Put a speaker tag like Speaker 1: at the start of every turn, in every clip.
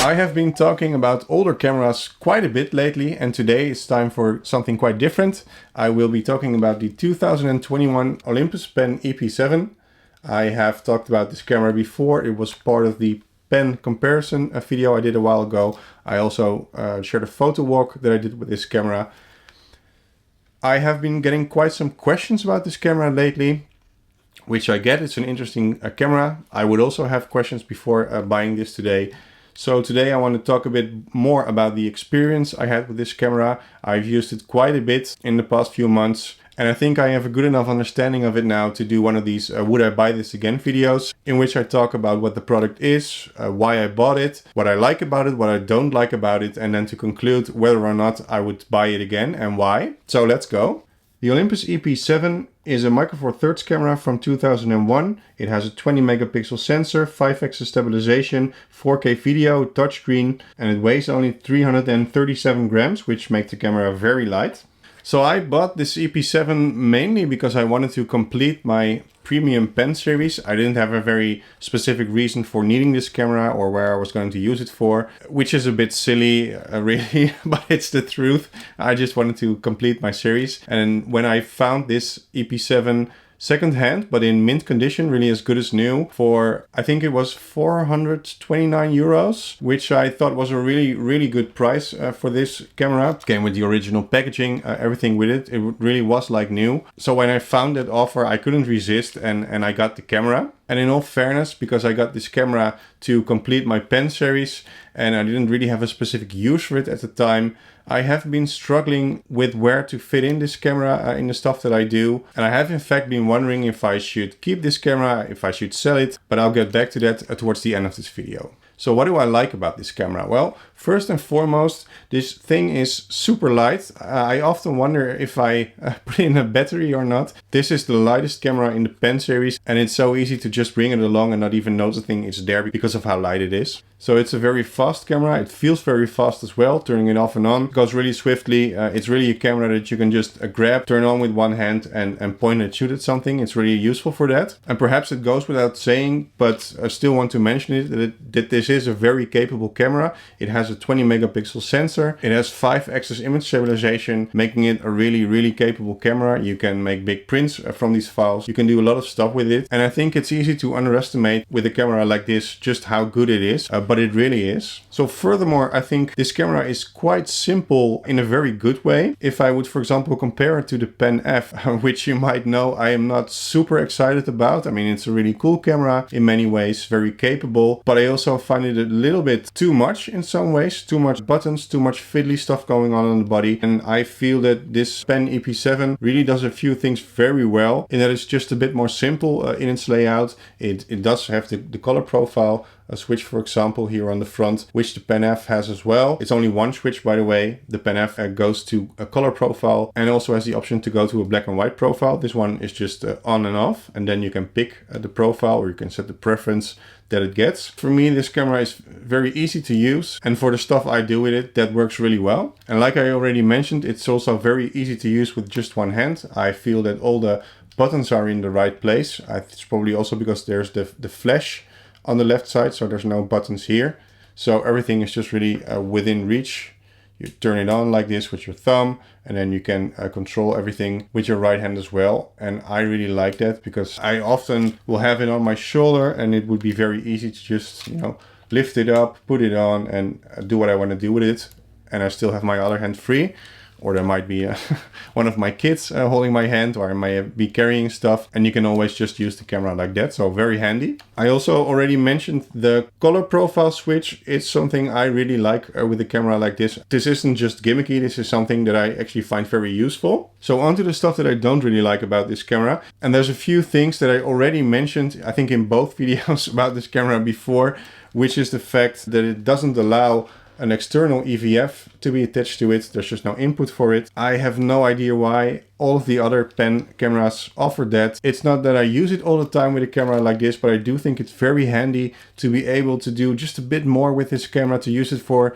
Speaker 1: I have been talking about older cameras quite a bit lately, and today it's time for something quite different. I will be talking about the 2021 Olympus PEN E-P7. I have talked about this camera before. It was part of the pen comparison video I did a while ago. I also shared a photo walk that I did with this camera. I have been getting quite some questions about this camera lately, which I get. It's an interesting camera. I would also have questions before buying this today. So today I want to talk a bit more about the experience I had with this camera. I've used it quite a bit in the past few months, and I think I have a good enough understanding of it now to do one of these would I buy this again videos, in which I talk about what the product is, why I bought it, what I like about it, what I don't like about it, and then to conclude whether or not I would buy it again and why. So let's go. The Olympus E-P7 is a Micro Four Thirds camera from 2001. It has a 20 megapixel sensor, 5-axis stabilization, 4K video, touchscreen, and it weighs only 337 grams, which makes the camera very light. So I bought this E-P7 mainly because I wanted to complete my premium pen series. I didn't have a very specific reason for needing this camera or where I was going to use it for, which is a bit silly really, but it's the truth. I just wanted to complete my series. And when I found this E-P7 second-hand, but in mint condition, really as good as new, for I think it was 429 euros, which I thought was a really good price for this camera. It came with the original packaging, everything with it. It really was like new. So when I found that offer, I couldn't resist and I got the camera. And in all fairness, because I got this camera to complete my pen series and I didn't really have a specific use for it at the time, I have been struggling with where to fit in this camera in the stuff that I do. And I have in fact been wondering if I should keep this camera, if I should sell it, but I'll get back to that towards the end of this video. So what do I like about this camera? Well, first and foremost, this thing is super light. I often wonder if I put in a battery or not. This is the lightest camera in the pen series, and it's so easy to just bring it along and not even noticing it's there because of how light it is. So it's a very fast camera. It feels very fast as well. Turning it off and on goes really swiftly. It's really a camera that you can just grab, turn on with one hand and point and shoot at something. It's really useful for that. And perhaps it goes without saying, but I still want to mention it, that this is a very capable camera. It has a 20 megapixel sensor. It has 5-axis image stabilization, making it a really capable camera. You can make big prints from these files. You can do a lot of stuff with it. And I think it's easy to underestimate with a camera like this just how good it is. But it really is. So furthermore, I think this camera is quite simple in a very good way. If I would, for example, compare it to the PEN F, which you might know I am not super excited about. I mean, it's a really cool camera in many ways, very capable, but I also find it a little bit too much in some ways, too much buttons, too much fiddly stuff going on the body. And I feel that this PEN E-P7 really does a few things very well, in that it's just a bit more simple in its layout. It does have the color profile, a switch, for example, here on the front, which the PEN F has as well. It's only one switch, by the way. The PEN F goes to a color profile and also has the option to go to a black and white profile. This one is just on and off, and then you can pick the profile or you can set the preference that it gets. For me, this camera is very easy to use, and for the stuff I do with it, that works really well. And like I already mentioned, it's also very easy to use with just one hand. I feel that all the buttons are in the right place. It's probably also because there's the flash on the left side, so there's no buttons here. So everything is just really within reach. You turn it on like this with your thumb, and then you can control everything with your right hand as well. And I really like that because I often will have it on my shoulder and it would be very easy to just, lift it up, put it on and do what I want to do with it. And I still have my other hand free. Or there might be one of my kids holding my hand, or I might be carrying stuff, and you can always just use the camera like that. So very handy. I also already mentioned the color profile switch. It's something I really like with a camera like this. This isn't just gimmicky. This is something that I actually find very useful. So onto the stuff that I don't really like about this camera. And there's a few things that I already mentioned, I think in both videos about this camera before, which is the fact that it doesn't allow an external EVF to be attached to it. There's just no input for it. I have no idea why. All of the other pen cameras offer that. It's not that I use it all the time with a camera like this, but I do think it's very handy to be able to do just a bit more with this camera, to use it for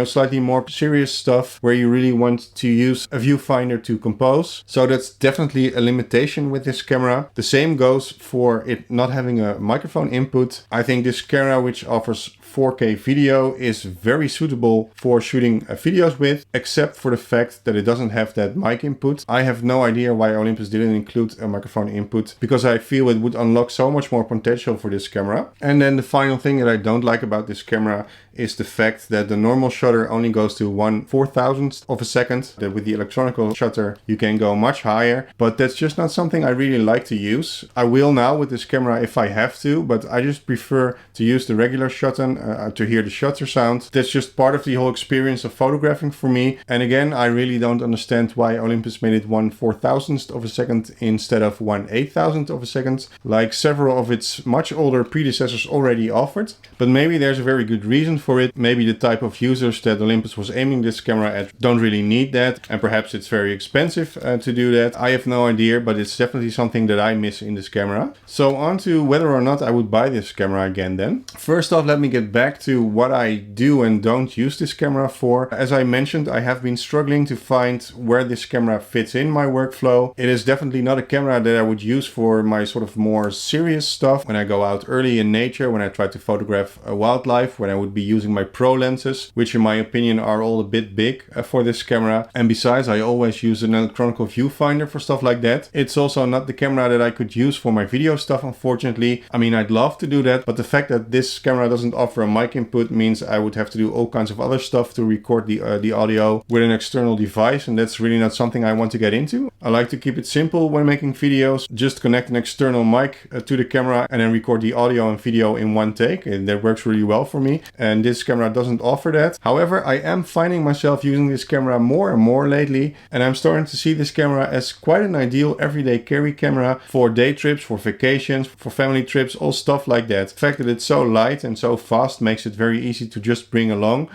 Speaker 1: slightly more serious stuff where you really want to use a viewfinder to compose. So that's definitely a limitation with this camera. The same goes for it not having a microphone input. I think this camera, which offers 4K video is very suitable for shooting videos with, except for the fact that it doesn't have that mic input. I have no idea why Olympus didn't include a microphone input, because I feel it would unlock so much more potential for this camera. And then the final thing that I don't like about this camera is the fact that the normal shutter only goes to 1/4000th of a second. That with the electronic shutter you can go much higher, but that's just not something I really like to use. I will now with this camera if I have to, but I just prefer to use the regular shutter to hear the shutter sound. That's just part of the whole experience of photographing for me. And again, I really don't understand why Olympus made it 1/4000th of a second instead of 1/8000th of a second, like several of its much older predecessors already offered. But maybe there's a very good reason for it. Maybe the type of users that Olympus was aiming this camera at don't really need that, and perhaps it's very expensive to do that. I have no idea, but it's definitely something that I miss in this camera. So on to whether or not I would buy this camera again then. First off, let me get back to what I do and don't use this camera for. As I mentioned, I have been struggling to find where this camera fits in my workflow. It is definitely not a camera that I would use for my sort of more serious stuff. When I go out early in nature, when I try to photograph wildlife, when I would be using my pro lenses, which in my opinion are all a bit big for this camera. And besides, I always use an electronic viewfinder for stuff like that. It's also not the camera that I could use for my video stuff, unfortunately. I mean, I'd love to do that, but the fact that this camera doesn't offer a mic input means I would have to do all kinds of other stuff to record the audio with an external device, and that's really not something I want to get into. I like to keep it simple when making videos. Just connect an external mic to the camera and then record the audio and video in one take, and that works really well for me. And this camera doesn't offer that. However, I am finding myself using this camera more and more lately, and I'm starting to see this camera as quite an ideal everyday carry camera for day trips, for vacations, for family trips, all stuff like that. The fact that it's so light and so fast makes it very easy to just bring along.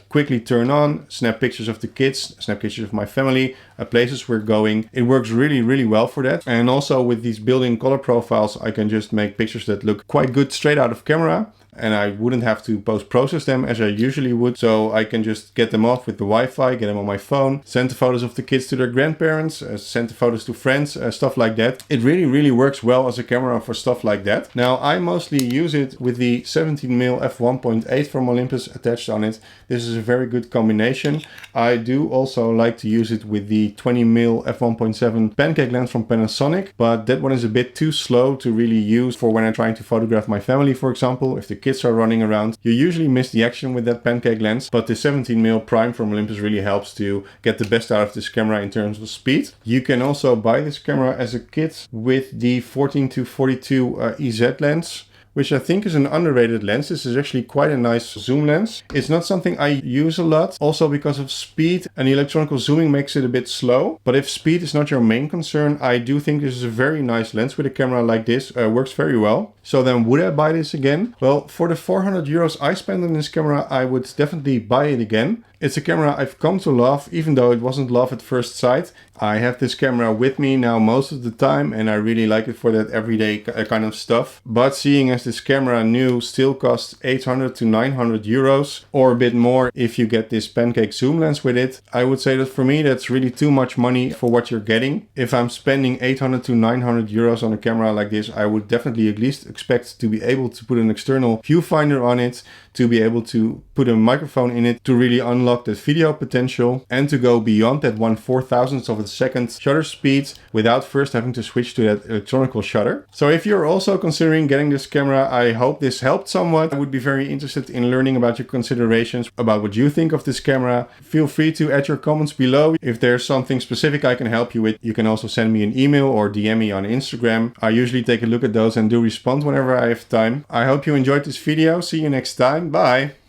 Speaker 1: Quickly turn on, snap pictures of the kids, snap pictures of my family, places we're going. It works really, really well for that. And also with these built-in color profiles, I can just make pictures that look quite good straight out of camera. And I wouldn't have to post-process them as I usually would. So I can just get them off with the Wi-Fi, get them on my phone, send the photos of the kids to their grandparents, send the photos to friends, stuff like that. It really, really works well as a camera for stuff like that. Now, I mostly use it with the 17mm f1.8 from Olympus attached on it. This is a very good combination. I do also like to use it with the 20mm f1.7 pancake lens from Panasonic, but that one is a bit too slow to really use for when I'm trying to photograph my family, for example. If the kids are running around, you usually miss the action with that pancake lens, but the 17mm prime from Olympus really helps to get the best out of this camera in terms of speed. You can also buy this camera as a kit with the 14-42 EZ lens, which I think is an underrated lens. This is actually quite a nice zoom lens. It's not something I use a lot, also because of speed, and the electronic zooming makes it a bit slow. But if speed is not your main concern, I do think this is a very nice lens with a camera like this. Works very well. So then would I buy this again? Well, for the 400 euros I spent on this camera, I would definitely buy it again. It's a camera I've come to love, even though it wasn't love at first sight. I have this camera with me now most of the time, and I really like it for that everyday kind of stuff. But seeing as this camera new still costs 800 to 900 euros, or a bit more if you get this pancake zoom lens with it, I would say that for me that's really too much money for what you're getting. If I'm spending 800 to 900 euros on a camera like this, I would definitely at least expect to be able to put an external viewfinder on it, to be able to put a microphone in it to really unlock that video potential, and to go beyond that 1/4000th of a second shutter speed without first having to switch to that electronical shutter. So if you're also considering getting this camera, I hope this helped somewhat. I would be very interested in learning about your considerations, about what you think of this camera. Feel free to add your comments below. If there's something specific I can help you with, you can also send me an email or DM me on Instagram. I usually take a look at those and do respond whenever I have time. I hope you enjoyed this video. See you next time. Bye.